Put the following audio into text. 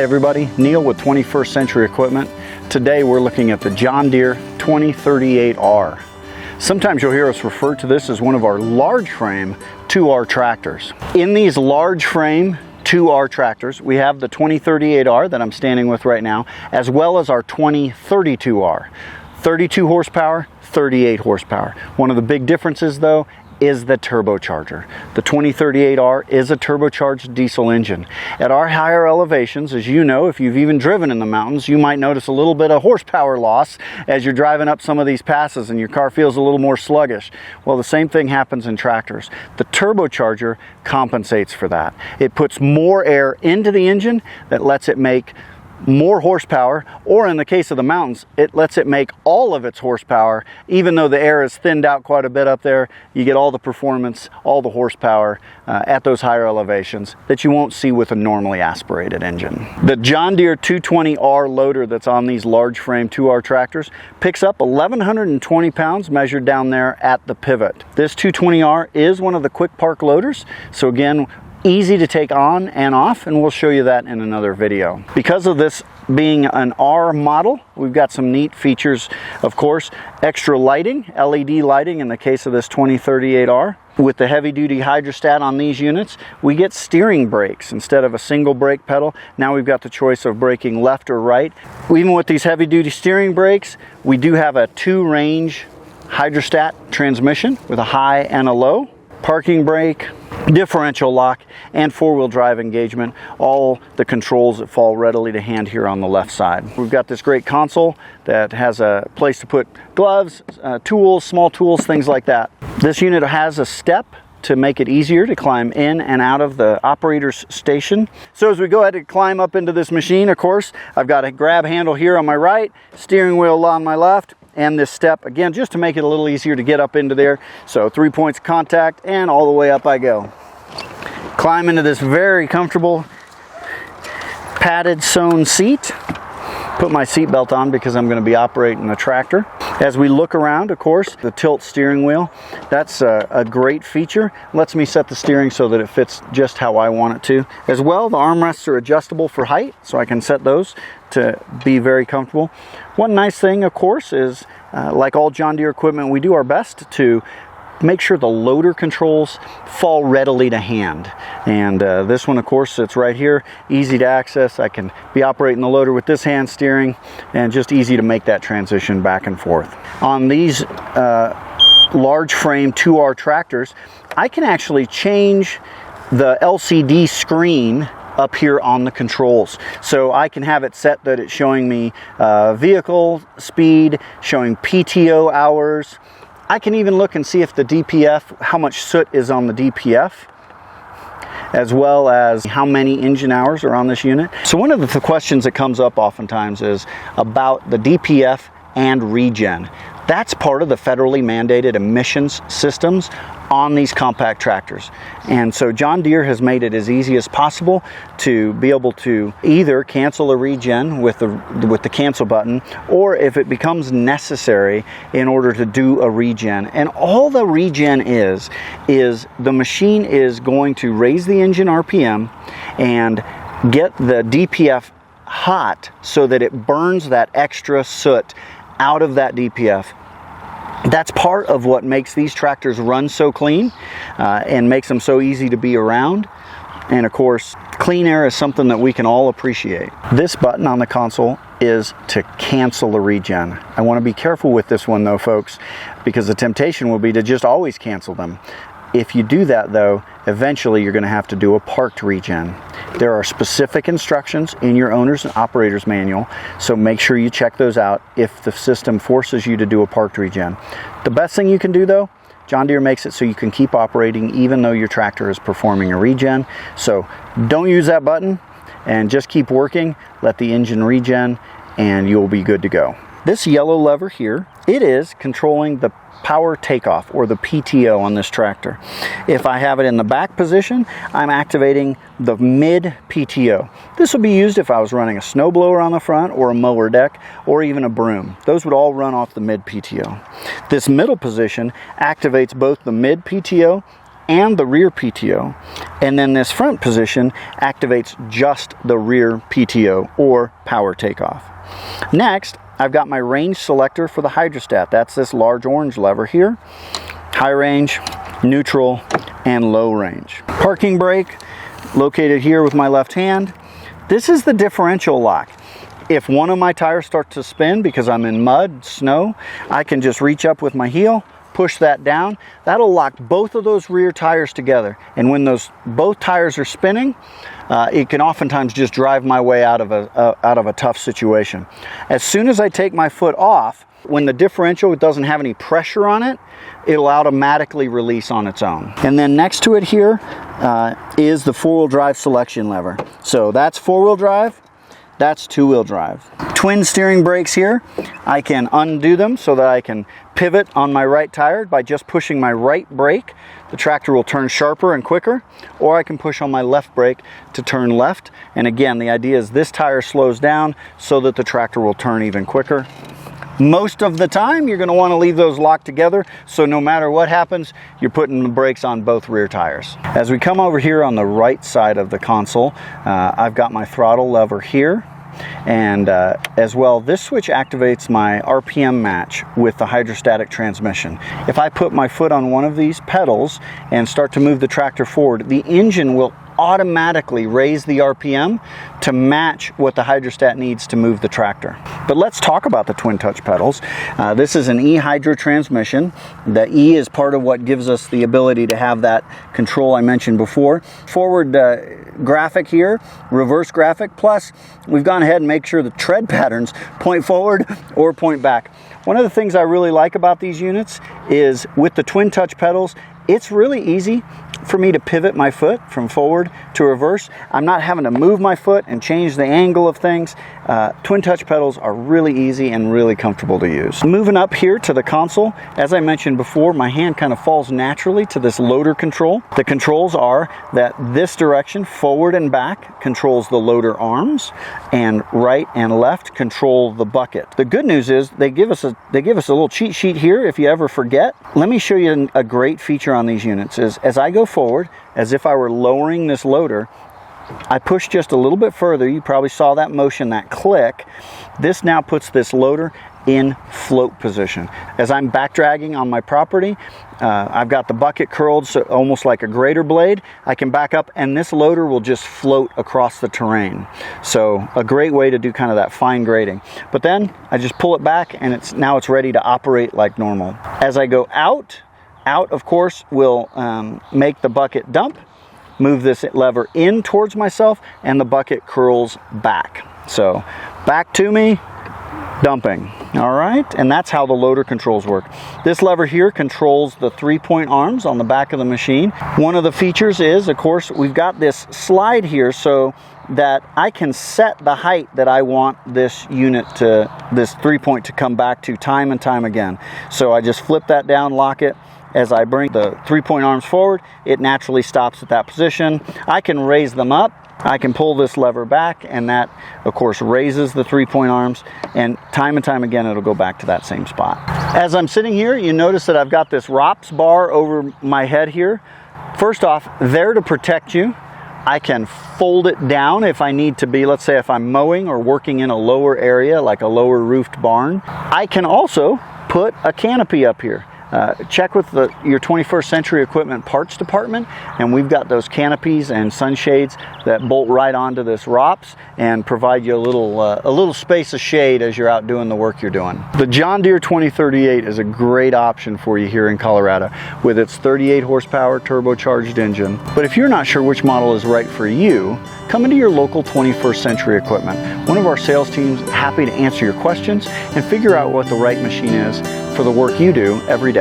everybody, Neil with 21st Century Equipment. Today we're looking at the John Deere 2038R. Sometimes you'll hear us refer to this as one of our large frame 2R tractors. In these large frame 2R tractors, we have the 2038R that I'm standing with right now, as well as our 2032R. 32 horsepower, 38 horsepower. One of the big differences though is the turbocharger. The 2038R is a turbocharged diesel engine. At our higher elevations, as you know, if you've even driven in the mountains, you might notice a little bit of horsepower loss as you're driving up some of these passes and your car feels a little more sluggish. Well, the same thing happens in tractors. The turbocharger compensates for that. It puts more air into the engine that lets it make more horsepower, or in the case of the mountains, it lets it make all of its horsepower. Even though the air is thinned out quite a bit up there, you get all the performance, all the horsepower at those higher elevations that you won't see with a normally aspirated engine. The John Deere 220R loader that's on these large frame 2R tractors picks up 1,120 pounds measured down there at the pivot. This 220R is one of the quick park loaders, so again, easy to take on and off, and we'll show you that in another video. Because of this being an R model, we've got some neat features. Of course, extra lighting, LED lighting in the case of this 2038R. With the heavy-duty hydrostat on these units, we get steering brakes instead of a single brake pedal. Now we've got the choice of braking left or right. Even with these heavy-duty steering brakes, we do have a 2-range hydrostat transmission with a high and a low. Parking brake, differential lock, and 4-wheel drive engagement, all the controls that fall readily to hand here on the left side. We've got this great console that has a place to put gloves, tools, small tools, things like that. This unit has a step to make it easier to climb in and out of the operator's station. So as we go ahead and climb up into this machine, of course, I've got a grab handle here on my right, steering wheel on my left, and this step, again, just to make it a little easier to get up into there. So 3 points of contact, and all the way up I go. Climb into this very comfortable padded sewn seat. Put my seatbelt on because I'm going to be operating the tractor. As we look around, of course, the tilt steering wheel, that's a great feature. Lets me set the steering so that it fits just how I want it to. As well, the armrests are adjustable for height, so I can set those to be very comfortable. One nice thing, of course, is like all John Deere equipment, we do our best to make sure the loader controls fall readily to hand. And this one, of course, sits right here, easy to access. I can be operating the loader with this hand steering, and just easy to make that transition back and forth. On these large frame 2R tractors, I can actually change the LCD screen up here on the controls. So I can have it set that it's showing me vehicle speed, showing PTO hours. I can even look and see if the DPF, how much soot is on the DPF, as well as how many engine hours are on this unit. So one of the questions that comes up oftentimes is about the DPF and regen. That's part of the federally mandated emissions systems on these compact tractors. And so John Deere has made it as easy as possible to be able to either cancel a regen with the cancel button, or if it becomes necessary, in order to do a regen. And all the regen is the machine is going to raise the engine RPM and get the DPF hot so that it burns that extra soot out of that DPF. That's part of what makes these tractors run so clean and makes them so easy to be around. And of course, clean air is something that we can all appreciate. This button on the console is to cancel a regen. I want to be careful with this one though, folks, because the temptation will be to just always cancel them. If you do that though, eventually you're going to have to do a parked regen. There are specific instructions in your owner's and operator's manual, so make sure you check those out if the system forces you to do a parked regen. The best thing you can do though, John Deere makes it so you can keep operating even though your tractor is performing a regen. So don't use that button and just keep working, let the engine regen, and you'll be good to go. This yellow lever here, it is controlling the power takeoff, or the PTO, on this tractor. If I have it in the back position, I'm activating the mid PTO. This would be used if I was running a snowblower on the front, or a mower deck, or even a broom. Those would all run off the mid PTO. This middle position activates both the mid PTO and the rear PTO. And then this front position activates just the rear PTO or power takeoff. Next, I've got my range selector for the hydrostat. That's this large orange lever here. High range, neutral, and low range. Parking brake located here with my left hand. This is the differential lock. If one of my tires starts to spin because I'm in mud, snow, I can just reach up with my heel, push that down. That'll lock both of those rear tires together. And when both tires are spinning, it can oftentimes just drive my way out of a tough situation. As soon as I take my foot off, when the differential doesn't have any pressure on it, it'll automatically release on its own. And then next to it here is the four-wheel drive selection lever. So that's four-wheel drive, that's two-wheel drive. Twin steering brakes here. I can undo them so that I can pivot on my right tire by just pushing my right brake. The tractor will turn sharper and quicker, or I can push on my left brake to turn left. And again, the idea is this tire slows down so that the tractor will turn even quicker. Most of the time, you're going to want to leave those locked together, so no matter what happens, you're putting the brakes on both rear tires. As we come over here on the right side of the console, I've got my throttle lever here, and as well, this switch activates my RPM match with the hydrostatic transmission. If I put my foot on one of these pedals and start to move the tractor forward, the engine will automatically raise the RPM to match what the hydrostat needs to move the tractor. But let's talk about the twin touch pedals. This is an E-hydro transmission. The E is part of what gives us the ability to have that control I mentioned before. Forward graphic here, reverse graphic, plus we've gone ahead and make sure the tread patterns point forward or point back. One of the things I really like about these units is with the twin touch pedals, it's really easy for me to pivot my foot from forward to reverse. I'm not having to move my foot and change the angle of things. Twin touch pedals are really easy and really comfortable to use. Moving up here to the console, as I mentioned before, my hand kind of falls naturally to this loader control. The controls are that this direction, forward and back, controls the loader arms, and right and left control the bucket. The good news is they give us a little cheat sheet here if you ever forget. Let me show you a great feature on these units is as I go forward, as if I were lowering this loader, I push just a little bit further. You probably saw that motion, that click. This now puts this loader in float position. As I'm back dragging on my property, I've got the bucket curled so almost like a grater blade. I can back up and this loader will just float across the terrain. So a great way to do kind of that fine grading. But then I just pull it back and now it's ready to operate like normal. As I go out of course will make the bucket dump, move this lever in towards myself, and the bucket curls back. So back to me, dumping. All right, and that's how the loader controls work. This lever here controls the 3-point arms on the back of the machine. One of the features is, of course, we've got this slide here so that I can set the height that I want this unit to, this 3-point to come back to time and time again. So I just flip that down, lock it. As I bring the 3-point arms forward, it naturally stops at that position. I can raise them up. I can pull this lever back, and that, of course, raises the 3-point arms, and time again, it'll go back to that same spot. As I'm sitting here, you notice that I've got this ROPS bar over my head here. First off, there to protect you. I can fold it down if I need to be, let's say if I'm mowing or working in a lower area, like a lower roofed barn. I can also put a canopy up here. Check with your 21st Century Equipment parts department, and we've got those canopies and sunshades that bolt right onto this ROPS and provide you a little space of shade as you're out doing the work you're doing. The John Deere 2038 is a great option for you here in Colorado with its 38 horsepower turbocharged engine. But if you're not sure which model is right for you, come into your local 21st Century Equipment. One of our sales teams is happy to answer your questions and figure out what the right machine is for the work you do every day.